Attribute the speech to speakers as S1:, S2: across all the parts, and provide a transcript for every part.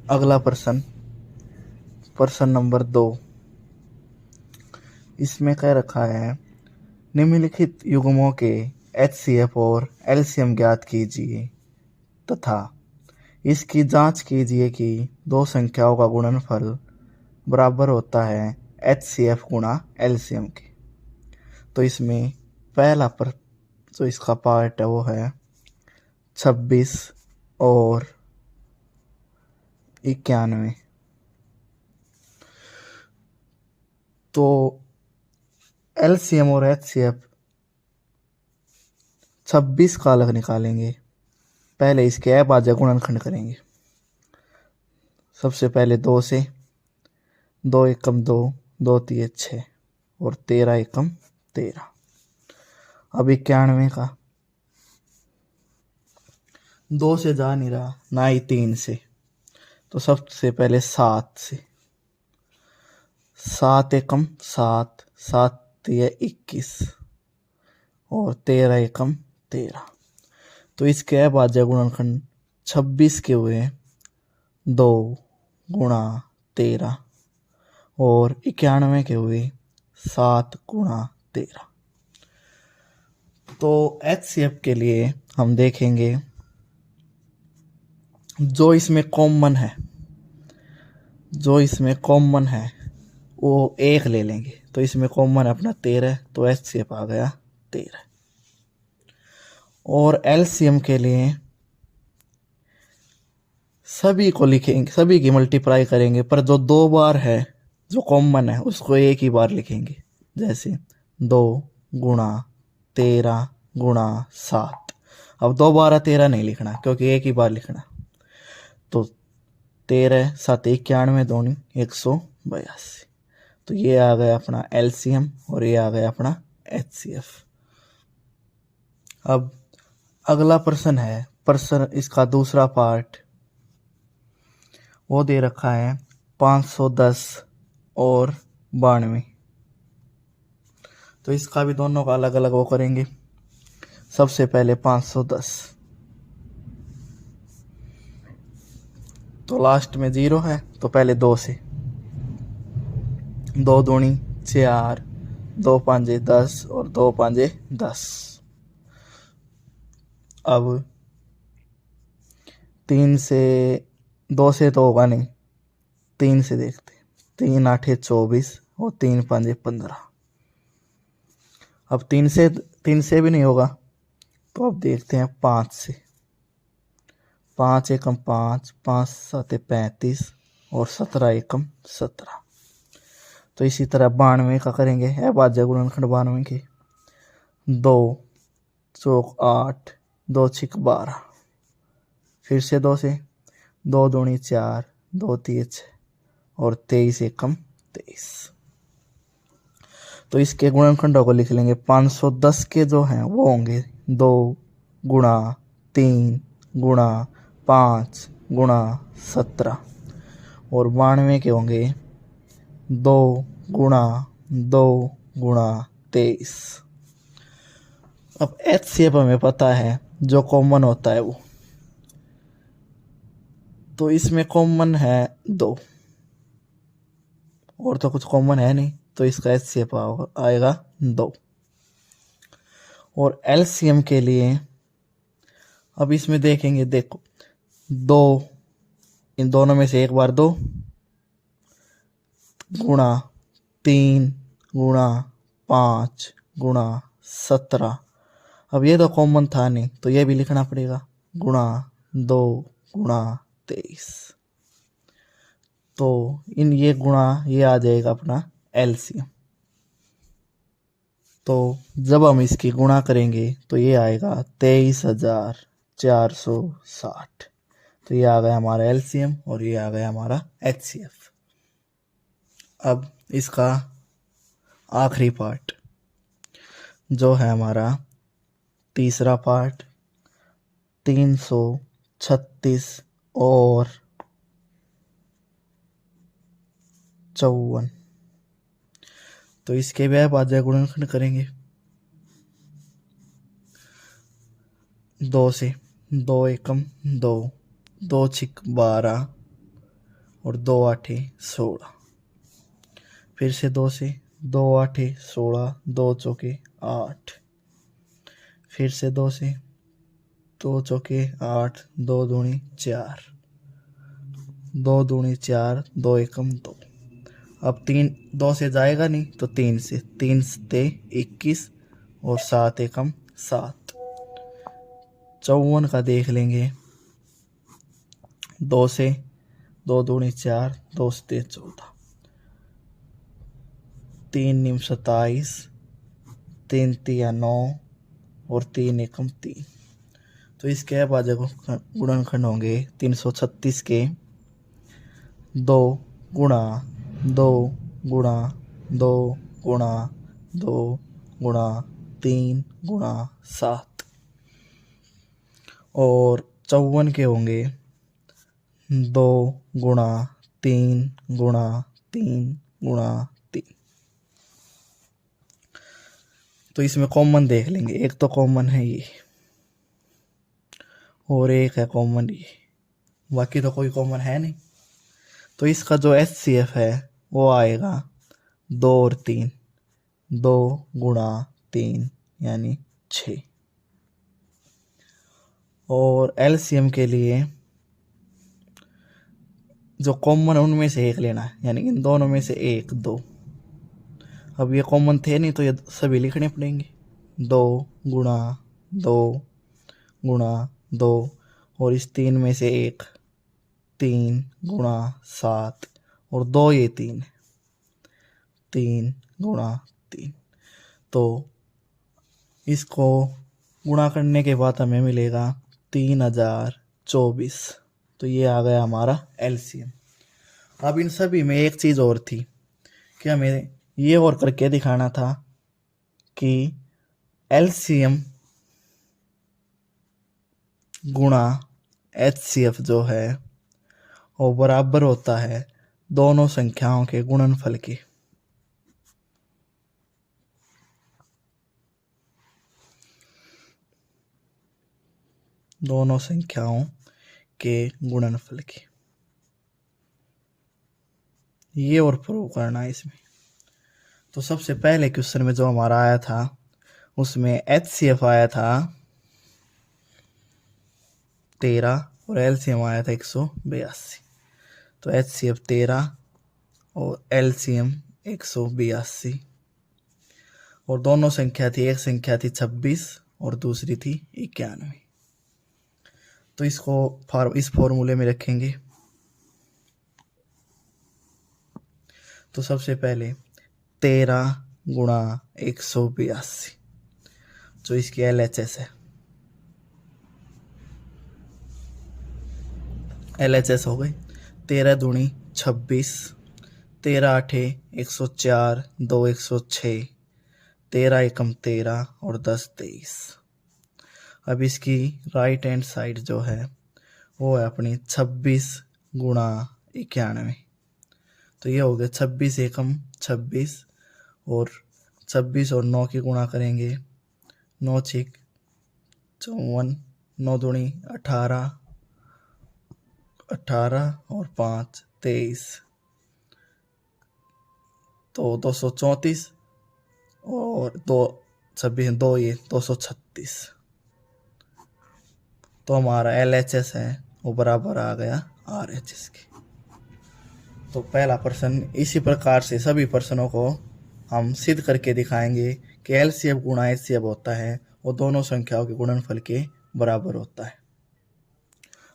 S1: अगला प्रश्न, प्रश्न नंबर 2। इसमें कह रखा है निम्नलिखित युग्मों के HCF और LCM ज्ञात कीजिए तथा इसकी जांच कीजिए कि दो संख्याओं का गुणनफल बराबर होता है HCF गुणा LCM के। तो इसमें पहला जो इसका पार्ट है वो है 26 और 91। तो LCM और HCF 26 का अलग निकालेंगे। पहले इसके अभाज्य गुणनखंड करेंगे। सबसे पहले 2 से, 2 एकम 2, 2 तिये 6 और 13 एकम 13। अब 91 का 2 से जा नहीं रहा, ना ही 3 से, तो सबसे पहले 7 से, 7 एकम 7, 7 तिये 21 और 13 एकम 13। तो इसके अभाज्य गुणनखंड 26 के हुए 2 गुणा 13 और 91 के हुए 7 गुणा 13। तो HCF के लिए हम देखेंगे जो इसमें कॉमन है, वो 1 ले लेंगे। तो इसमें कॉमन अपना 13, तो HCF आ गया 13। और LCM के लिए सभी को लिखेंगे, सभी की मल्टीप्लाई करेंगे, पर जो 2 बार है जो कॉमन है उसको एक ही बार लिखेंगे। जैसे 2 गुणा 13 गुणा 7। अब 2 बार 13 नहीं लिखना क्योंकि एक ही बार लिखना। तो 13 7 91 दूनी 182। तो ये आ गया अपना LCM और ये आ गया अपना HCF। अब अगला प्रश्न है, प्रश्न इसका दूसरा पार्ट, वो दे रखा है 510 और 92। तो इसका भी दोनों का अलग अलग वो करेंगे। सबसे पहले 510, तो लास्ट में 0 है, तो पहले 2 से, 2 दूनी 4, 2 पांजे 10 और 2 पांजे 10। अब 3 से, 2 से तो होगा नहीं, 3 से देखते, 3 8 24 और 3 5 15। अब 3 से भी नहीं होगा, तो अब देखते हैं 5 से, 5 एकम 5, 5 7 35 और 17 एकम 17। तो इसी तरह 92 का करेंगे, अभाज्य गुणनखंड 92 के, 2 चौक 8, 2 छिक 12, फिर से 2 से, 2 दूनी 4, 2 तिये 6 और 23 एकम 23। तो इसके गुणनखंडों को लिख लेंगे। 510 के जो हैं वो होंगे 2 गुणा 3 गुणा 5 गुणा 17 और 92 के होंगे 2 गुणा 2 गुणा 23। अब HCF हमें पता है जो कॉमन होता है वो, तो इसमें कॉमन है 2 और तो कुछ कॉमन है नहीं, तो इसका HCF आएगा 2। और LCM के लिए अब इसमें देखेंगे, देखो 2, इन दोनों में से एक बार 2 गुणा 3 गुणा 5 गुणा 17। अब ये तो कॉमन था नहीं, तो ये भी लिखना पड़ेगा, गुणा 2 गुणा 23। तो इन ये गुणा ये आ जाएगा अपना LCM। तो जब हम इसकी गुणा करेंगे तो ये आएगा 23,460। तो ये आ गया हमारा LCM और ये आ गया हमारा HCF। अब इसका आखिरी पार्ट जो है हमारा तीसरा पार्ट, 336 और 54। तो इसके भी अभाज्य गुणनखंड करेंगे। 2 से, 2 एकम 2, 2 छिक 12, और 2 आठे 16। फिर से 2 से, 2 आठे 16, 2 चौके 8। फिर से 2 से, 2 चौके 8, 2 दूनी 4, 2 दूनी 4, 2 एकम 2। अब 3 2 से जाएगा नहीं तो 3 से, 3 से 21 और 7 एकम 7। 54 का देख लेंगे। 2 से, 2 दूनी 4, 2 से 14, 3 निम 27, 3 तिया 9 और 3 एकम 3। तो इसके अभाज्य गुणनखंड होंगे 336 के 2 गुणा 2 गुणा 2 गुणा 2 गुणा 3 गुणा 7। और 54 के होंगे 2 गुणा 3 गुणा 3 गुणा 3। तो इसमें कॉमन देख लेंगे। एक तो कॉमन है ये और एक है कॉमन ये, बाकी तो कोई कॉमन है नहीं। तो इसका जो HCF है वो आएगा 2 और 3, 2 गुणा 3 यानी 6। और LCM के लिए जो कॉमन है उनमें से एक लेना है, यानी इन दोनों में से 1 2। अब ये कॉमन थे नहीं तो ये सभी लिखने पड़ेंगे। 2 गुणा 2 गुणा 2 और इस 3 में से 1, 3 गुणा 7 और 2 ये 3, 3 गुणा 3। तो इसको गुणा करने के बाद हमें मिलेगा 3024। तो ये आ गया हमारा LCM। अब इन सभी में एक चीज़ और थी कि हमें ये और करके दिखाना था कि LCM गुणा HCF जो है वो बराबर होता है दोनों संख्याओं के गुणनफल के। दोनों संख्याओं के गुणनफल के ये और प्रूव करना है इसमें। तो सबसे पहले क्वेश्चन में जो हमारा आया था उसमें HCF आया था 13 और LCM आया था 182। तो HCF 13 और LCM 182 और दोनों संख्या थी, एक संख्या थी 26 और दूसरी थी 91। तो इसको इस फॉर्मूले में रखेंगे। तो सबसे पहले 13 गुणा 182 जो इसकी LHS है, LHS हो गई 13 दूनी 26, 13 आठे 104, 2 106, 13 एकम 13 और 10 23। अब इसकी राइट हैंड साइड जो है वो है अपनी 26 गुणा 91। तो ये हो गया 26 एकम 26 और 26 और 9 की गुणा करेंगे, 9 छिक 54, 9 दूनी 18, 18 और 5 23, तो 234 और 2 26 2 ये 236। तो हमारा LHS है वो बराबर आ गया RHS के। तो पहला प्रश्न इसी प्रकार से सभी प्रश्नों को हम सिद्ध करके दिखाएंगे कि LCF गुणा HCF होता है वो दोनों संख्याओं के गुणनफल के बराबर होता है।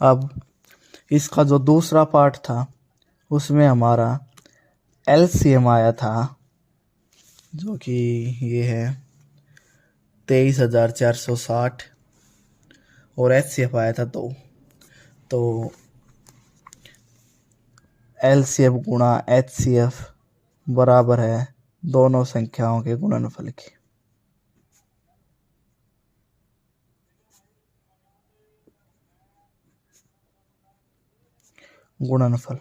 S1: अब इसका जो दूसरा पार्ट था उसमें हमारा LCM आया था जो कि ये है 23,460 और HCF आया था 2। तो LCF गुणा HCF बराबर है दोनों संख्याओं के गुणनफल के। गुणनफल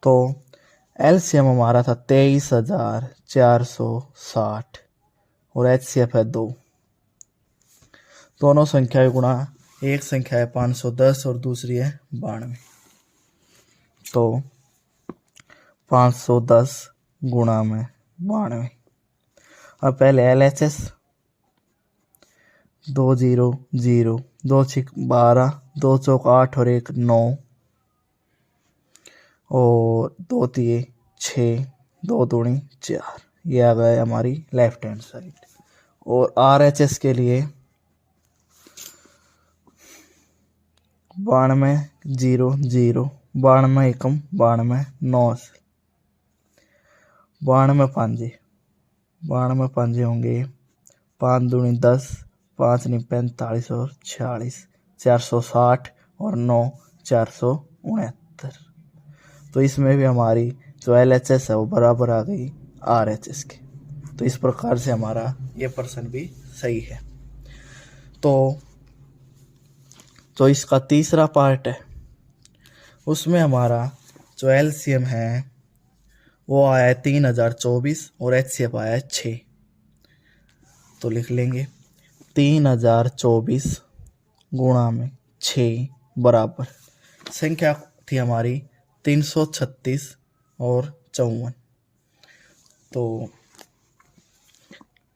S1: तो LCM हमारा था 23,460 और HCF है 2। दोनों संख्या गुणा एक संख्या है 510 और दूसरी है 92। तो 510 गुणा में 92। अब पहले LHS 2 0 0, 2 6 12, 2 चौक 8 और 1 9, और 2 3 6, 2 दूनी 4। ये आ गया हमारी लेफ्ट हैंड साइड। और RHS के लिए 92 0 0, 92 एकम 92 9, 92 पांजे, 92 पांजे होंगे 5 दूनी 10, 5 नहीं 45 और 46, 460 और 9 469। तो इसमें भी हमारी जो LHS है वो बराबर आ गई RHS के। तो इस प्रकार से हमारा ये प्रश्न भी सही है। तो जो इसका तीसरा पार्ट है उसमें हमारा जो LCM है वो आया है 3024 और HCF आया है 6। तो लिख लेंगे 3024 गुणा में 6 बराबर संख्या थी हमारी 336 और 54। तो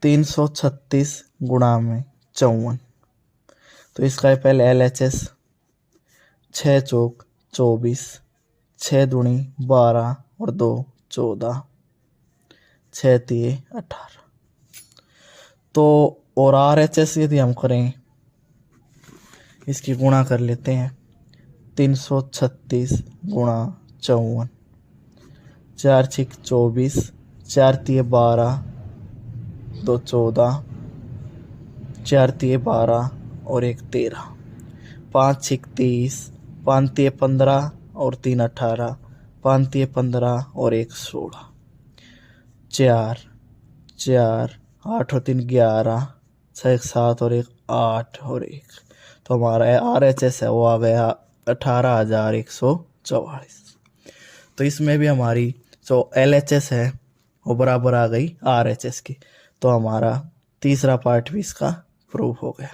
S1: 336 गुणा में 54। तो इसका पहले LHS 6 चौक 24, 6 दूनी 12 और 2 14, 6 3 18। तो और RHS यदि हम करें इसकी गुणा कर लेते हैं 336 गुणा 54, 4 6 24, 4 3 12, 2 14, 4 3 12 और 1 13, 5 6 30, 5 3 15 और 3 18, 5 3 15 और 1 16, 4 4 8 और 3 11, 6 7 और 1 8 और 1। तो हमारा RHS है वो आ गया 18,144। तो इसमें भी हमारी जो LHS है वो बराबर आ गई RHS की। तो हमारा तीसरा पार्ट भी इसका प्रूव हो गया।